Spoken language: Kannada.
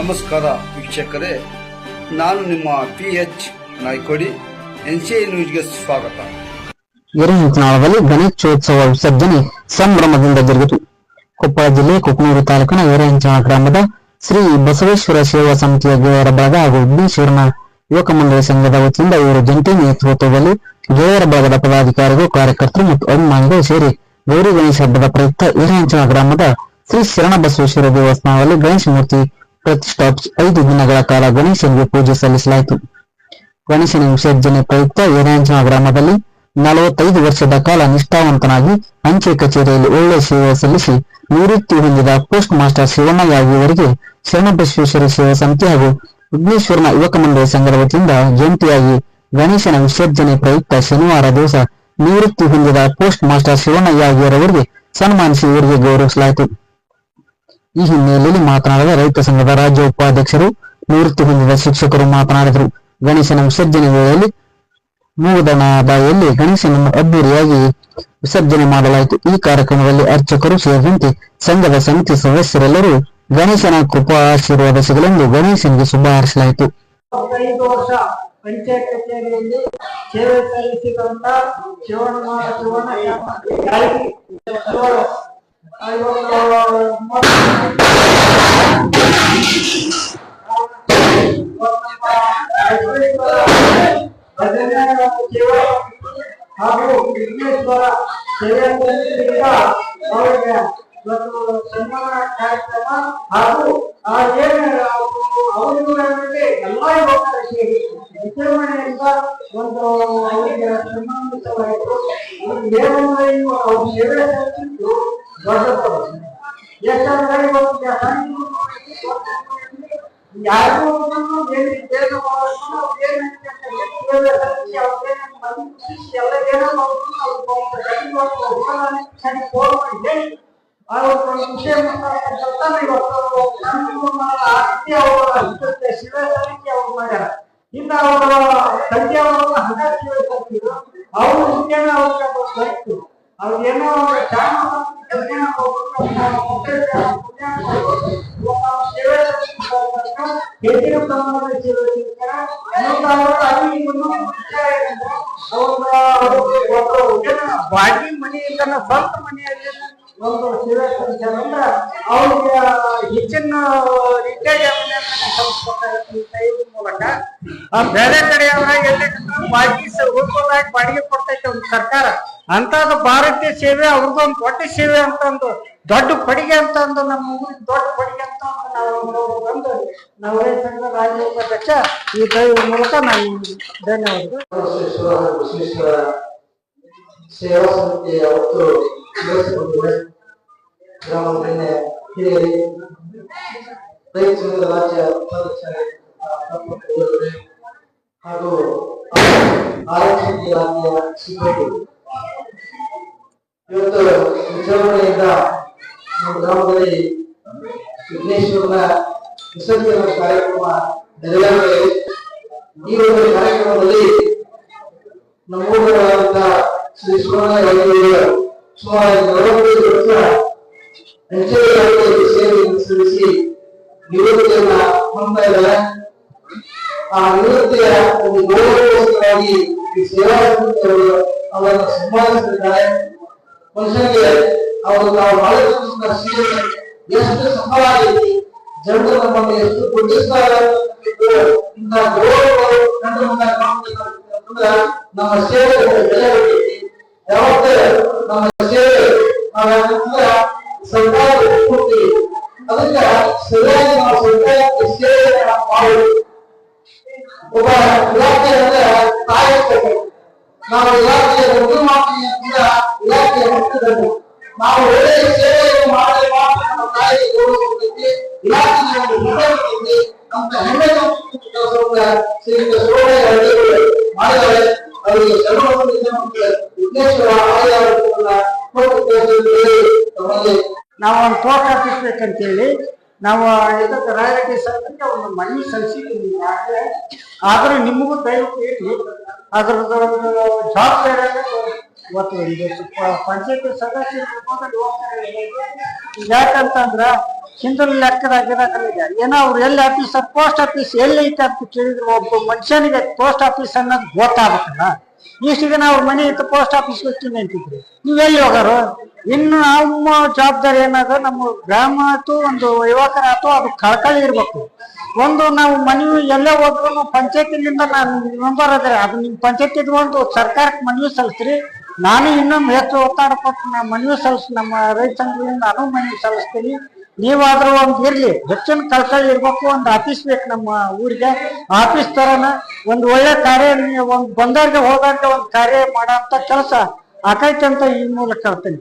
ನಮಸ್ಕಾರ ವೀಕ್ಷಕರೇ, ನಾನು ನಿಮ್ಮ PH ನಾಯ್ಕೋಡಿ. NCI ನ್ಯೂಸ್ಗೆ ಸ್ವಾಗತ. ಎರೆಹಂಚನಾಳದಲ್ಲಿ ಗಣೇಶೋತ್ಸವ ವಿಸರ್ಜನೆ ಸಂಭ್ರಮದಿಂದ ಜರುಗಿತು. ಕೊಪ್ಪಳ ಜಿಲ್ಲೆ ಕುಕನೂರು ತಾಲೂಕಿನ ಎರೆಹಂಚನಾಳ ಗ್ರಾಮದ ಶ್ರೀ ಬಸವೇಶ್ವರ ಸೇವಾ ಸಮಿತಿಯ ಗೆಳೆಯರ ಬಳಗ ಹಾಗೂ ವಿಘ್ನೇಶ್ವರನ ಯುವಕ ಮಂಡಳಿ ಸಂಘದ ವತಿಯಿಂದ ಇವರು ಜಂಟಿ ನೇತೃತ್ವದಲ್ಲಿ ಗೆಳೆಯರ ಬಳಗದ ಪದಾಧಿಕಾರಿಗಳು, ಕಾರ್ಯಕರ್ತರು ಮತ್ತು ಅಭಿಮಾನಿಗಳು ಸೇರಿ ಗೌರಿ ಗಣೇಶ ಹಬ್ಬದ ಪ್ರಯುಕ್ತ ಎರೆಹಂಚನಾಳ ಗ್ರಾಮದ ಶ್ರೀ ಶರಣಬಸವೇಶ್ವರ ದೇವಸ್ಥಾನದಲ್ಲಿ ಗಣೇಶ ಮೂರ್ತಿ ಪ್ರತಿಷ್ಠಾಪಿಸಿ 5 ದಿನಗಳ ಕಾಲ ಗಣೇಶನಿಗೆ ಪೂಜೆ ಸಲ್ಲಿಸಲಾಯಿತು. ಗಣೇಶನ ವಿಸರ್ಜನೆ ಪ್ರಯುಕ್ತ ಎರೆಹಂಚನಾಳ ಗ್ರಾಮದಲ್ಲಿ 45 ವರ್ಷದ ಕಾಲ ನಿಷ್ಠಾವಂತನಾಗಿ ಅಂಚೆ ಕಚೇರಿಯಲ್ಲಿ ಒಳ್ಳೆಯ ಸೇವೆ ಸಲ್ಲಿಸಿ ನಿವೃತ್ತಿ ಹೊಂದಿದ ಪೋಸ್ಟ್ ಮಾಸ್ಟರ್ ಶಿವಣ್ಣಯ್ಯ ಅವರಿಗೆ ಶರಣಬಸವೇಶ್ವರ ಸೇವಾ ಸಮಿತಿ ಹಾಗೂ ವಿಘ್ನೇಶ್ವರನ ಯುವಕ ಮಂಡಳಿ ಸಂಘದ ವತಿಯಿಂದ ಜಂಟಿಯಾಗಿ ಗಣೇಶನ ವಿಸರ್ಜನೆ ಪ್ರಯುಕ್ತ ಶನಿವಾರ ದಿವಸ ನಿವೃತ್ತಿ ಹೊಂದಿದ ಪೋಸ್ಟ್ ಮಾಸ್ಟರ್ ಶಿವಣ್ಣಯ್ಯ ಅವರಿಗೆ ಸನ್ಮಾನಿಸಿ ಇವರಿಗೆ ಗೌರವಿಸಲಾಯಿತು. ಈ ಹಿನ್ನೆಲೆಯಲ್ಲಿ ಮಾತನಾಡಿದ ರೈತ ಸಂಘದ ರಾಜ್ಯ ಉಪಾಧ್ಯಕ್ಷರು, ನಿವೃತ್ತಿ ಹೊಂದಿದ ಶಿಕ್ಷಕರು ಮಾತನಾಡಿದರು. ಗಣೇಶನ ವಿಸರ್ಜನೆ ವೇಳೆಯಲ್ಲಿ ಮೂಗದನದಾಯಲ್ಲಿ ಗಣೇಶನನ್ನು ಅದ್ದೂರಿಯಾಗಿ ವಿಸರ್ಜನೆ ಮಾಡಲಾಯಿತು. ಈ ಕಾರ್ಯಕ್ರಮದಲ್ಲಿ ಅರ್ಚಕರು ಸೇರಿದಂತೆ ಸಂಘದ ಸಮಿತಿ ಸದಸ್ಯರೆಲ್ಲರೂ ಗಣೇಶನ ಕೃಪಾ ಆಶೀರ್ವಾದ ಸಿಗಲೆಂದು ಗಣೇಶನಿಗೆ ಶುಭ ಹಾರೈಸಲಾಯಿತು. 5 ವರ್ಷ ಪಂಚಾಯತ್ ಕಚೇರಿಯಲ್ಲಿ ಸೇವೆ ಸಲ್ಲಿಸಿದಂತ ಹಾಗೂ ವಿಘ್ನೇಶ್ವರ ಸೇವೆ ಸಲ್ಲಿಸಿದ ಅವರಿಗೆ ಸನ್ಮಾನ ಕಾರ್ಯಕ್ರಮ ಹಾಗೂ ಅವರುಗಳಿಗೆ ಎಲ್ಲ ಯುವಕರ ಸೇರಿ ವಿಜೃಂಭಣೆಯಿಂದ ಒಂದು ಅವರಿಗೆ ಸನ್ಮಾನಿಸಲಾಯಿತು. ಏನಂದ್ರೆ ಅವರು ಸೇವೆ ಸಲ್ಲಿಸಿದ್ದು ದೊಡ್ಡದು. ಯಾಕಂದ್ರೆ ಯಾರು ಎಲ್ಲ ಶಿವ ಸಮಿತಿ ಅವರು ಮಾಡ್ಯಾರ. ಇನ್ನು ಅವರ ತಂದೆಯವರು ಅವರು ಅವ್ರಿಗೆ ಅವ್ರಿಗೇನೋ ಹೆಚ್ಚಿನ ಪ್ರಮಾಣದ ಸೇವೆ ಬಾಡಿ ಮನೆಯಿಂದ ಸ್ವಂತ ಮನೆಯಲ್ಲಿ ಒಂದು ಸೇವೆ ಸಲ್ಲಿಸ್ಯಾರಂದ್ರ ಅವ್ರಿಗೆ ಹೆಚ್ಚಿನ ಮೂಲಕ ಬೇರೆ ಕಡೆ ಬಾಡಿಗೆ ಉಳ್ಕೋದಾಗಿ ಬಾಡಿಗೆ ಕೊಡ್ತೈತೆ ಒಂದು ಸರ್ಕಾರ. ಅಂತದ್ದು ಭಾರತೀಯ ಸೇವೆ ಅವ್ರದ್ದೊಂದು ದೊಡ್ಡ ಸೇವೆ ಅಂತಂದು ದೊಡ್ಡ ಕೊಡುಗೆ ಅಂತಂದು ನಮ್ಮ ಊರಿಗೆ ದೊಡ್ಡ ಕೊಡುಗೆ ಅಂತ ಬಂದು ನಾವು ರೈತ ಸಂಘದ ರಾಜ್ಯ ಉಪಾಧ್ಯಕ್ಷ ಈ ಮೂಲಕ ನಾನು ಧನ್ಯವಾದಗಳು. ಸೇವಾ ಸಮಿತಿ ಅವತ್ತು ಗ್ರಾಮದಲ್ಲಿ ಹಿರಿಯರಿ, ರೈತ ಸಂಘದ ರಾಜ್ಯ ಉಪಾಧ್ಯಕ್ಷರೇ ಹಾಗೂ ಆರಕ್ಷಕ ಇಲಾಖೆಯ ಸಿಬ್ಬಂದಿ ಇವತ್ತು ವಿಜೃಂಭಣೆಯಿಂದ ನಮ್ಮ ಗ್ರಾಮದಲ್ಲಿ ವಿಘ್ನೇಶ್ವರನ ವಿಸರ್ಜನಾ ಕಾರ್ಯಕ್ರಮ ನೆರವೇರಿದೆ. ಈ ಒಂದು ಕಾರ್ಯಕ್ರಮದಲ್ಲಿ ನಮ್ಮೂರಾದಂತ ಶ್ರೀ ಶಿವಣ್ಣಯ್ಯ ಸುಮಾರು 45 ವರ್ಷ ಅಂಚೆ ಇಲಾಖೆಯಲ್ಲಿ ಸೇವೆಯನ್ನು ಸಲ್ಲಿಸಿ ನಿವೃತ್ತಿಯನ್ನ ಹೊಂದ್ತಾ ಇದ್ದಾರೆ. ಆ ನಿವೃತ್ತಿಯ ಒಂದು ಗೌರವಕ್ಕೋಸ್ಕರವಾಗಿ ಈ ಸೇವಾ ಸಮಿತಿಯವರು ಅವರನ್ನು ಸನ್ಮಾನಿಸಿದ್ದಾರೆ. ಮನುಷ್ಯನಿಗೆ ಅವರು ನಾವು ಮಾಡಿದ ಸೇವೆ ಎಷ್ಟು ಸಫಲವಾಗಿದೆ, ಜನರು ನಮ್ಮನ್ನು ಎಷ್ಟು ಗುರುತಿಸ್ತಾರೆ. ಇಂತಹ ಗೌರವಗಳು ಕಂಡು ಬಂದಾಗ ನಮ್ಮ ಸೇವೆ ಬೆಲೆ ಹೊಂದಿದೆ. ಯಾವತ್ತೇ ನಮ್ಮ ಸೇವೆ ಸರ್ಕಾರ ಕೊಡ್ತೀವಿ, ಅದಕ್ಕೆ ಸರಿಯಾಗಿ ನಾವು ಸರ್ಕಾರಕ್ಕೆ ಸೇವೆಯನ್ನು ಮಾಡಬೇಕು. ಒಬ್ಬ ಇಲಾಖೆ ಅಂದ್ರೆ ಕಾಯಬೇಕು. ನಾವು ಇಲಾಖೆಯ ಒಂದು ಮಾಡ್ತೀವಿ ಅಂತ ಇಲಾಖೆಯ ಮಟ್ಟದಲ್ಲಿ ನಾವು ಒಳ್ಳೆಯ ಸೇವೆಯನ್ನು ಮಾಡಲು ಮಾತ್ರ ನಮ್ಮ ತಾಯಿಗೆ ಗೌರವ ಕೊಡ್ತೈತಿ, ಇಲಾಖೆಗೆ ಒಂದು ಗೌರವ ಕೊಡ್ತೈತಿ ಅಂತ ಹೆಮ್ಮೆ ಕೆಲಸವನ್ನ ಶ್ರೀಯುತ ಶಿವಣ್ಣಯ್ಯ ಮಾಡಿದ್ದಾರೆ. ಅವರಿಗೆ ವಿಘ್ನೇಶ್ವರ ನಾವು ಒಂದು ತೋಟ ಕಟ್ಟಿಸ್ಬೇಕಂತೇಳಿ ನಾವು ಇದಕ್ಕೆ ರಾಯರೆಡ್ಡಿ ಸರ್ಕಾರಕ್ಕೆ ಒಂದು ಮನವಿ ಸಲ್ಲಿಸಿದ್ದೀವಿ. ಆದ್ರೆ ನಿಮಗೂ ದಯವಿಟ್ಟು ಇರಲಿ, ಅದ್ರದ್ದು ಜವಾಬ್ದಾರಿ ಇವತ್ತು ಪಂಚಾಯತ್ ಸದಸ್ಯರು ಯಾಕಂತಂದ್ರ ಹಿಂದೂ ಲೆಕ್ಕದಾಗಿರಾಗಲಿದೆ. ಏನೋ ಅವ್ರು ಎಲ್ಲಿ ಆಫೀಸರ್ ಪೋಸ್ಟ್ ಆಫೀಸ್ ಎಲ್ಲಿ ಐತೆ ಅಂತ ಕೇಳಿದ್ರು ಒಬ್ಬ ಮನುಷ್ಯನಿಗೆ ಪೋಸ್ಟ್ ಆಫೀಸ್ ಅನ್ನೋದು ಗೊತ್ತಾಗಬೇಕಲ್ಲ. ಇಷ್ಟು ದಿನ ಅವ್ರ ಮನೆ ಇತ್ತು ಪೋಸ್ಟ್ ಆಫೀಸ್ ಹೋಗ್ತೀನಿ ಅಂತಿದ್ರು, ನೀವೆಲ್ಲಿ ಹೋಗಾರು? ಇನ್ನು ನಮ್ಮ ಜವಾಬ್ದಾರಿ ಏನದ, ನಮ್ಮ ಗ್ರಾಮ ಆಯ್ತು ಒಂದು ಯುವಕರ ಆಯ್ತು ಅದು ಕಳ್ಕಳಿ ಇರ್ಬೇಕು. ಒಂದು ನಾವು ಮನವಿ ಎಲ್ಲೇ ಹೋದ್ರು ಪಂಚಾಯತಿನಿಂದ ನಾನು ಮೆಂಬರ್ ಅದ್ರೆ ಅದು ನಿಮ್ ಪಂಚಾಯತ್ ಇದ್ಕೊಂಡು ಸರ್ಕಾರಕ್ಕೆ ಮನವಿ ಸಲ್ಲಿಸ್ರಿ. ನಾನು ಇನ್ನೊಮ್ಮೆ ಹೆಚ್ಚು ಒತ್ತಡ ಕೊಟ್ಟು ನಾ ಮನವಿ ನಮ್ಮ ರೈತ ಸಂಘದಿಂದ ನಾನು ಮನವಿ ಸಲ್ಲಿಸ್ತೀನಿ. ನೀವಾದ್ರೂ ಒಂದ್ ಇರ್ಲಿ, ಹೆಚ್ಚಿನ ಕಳ್ಕಳಿ ಇರ್ಬೇಕು. ಒಂದು ಆಫೀಸ್ ಬೇಕು ನಮ್ಮ ಊರಿಗೆ. ಆಫೀಸ್ ತರನ ಒಂದು ಒಳ್ಳೆ ಕಾರ್ಯ, ಒಂದ್ ಬಂದವ್ರಿಗೆ ಹೋದಂತ ಒಂದ್ ಕಾರ್ಯ ಮಾಡೋ ಕೆಲಸ ಆಕೈತೆ ಅಂತ ಈ ಮೂಲಕ ಹೇಳ್ತೀನಿ.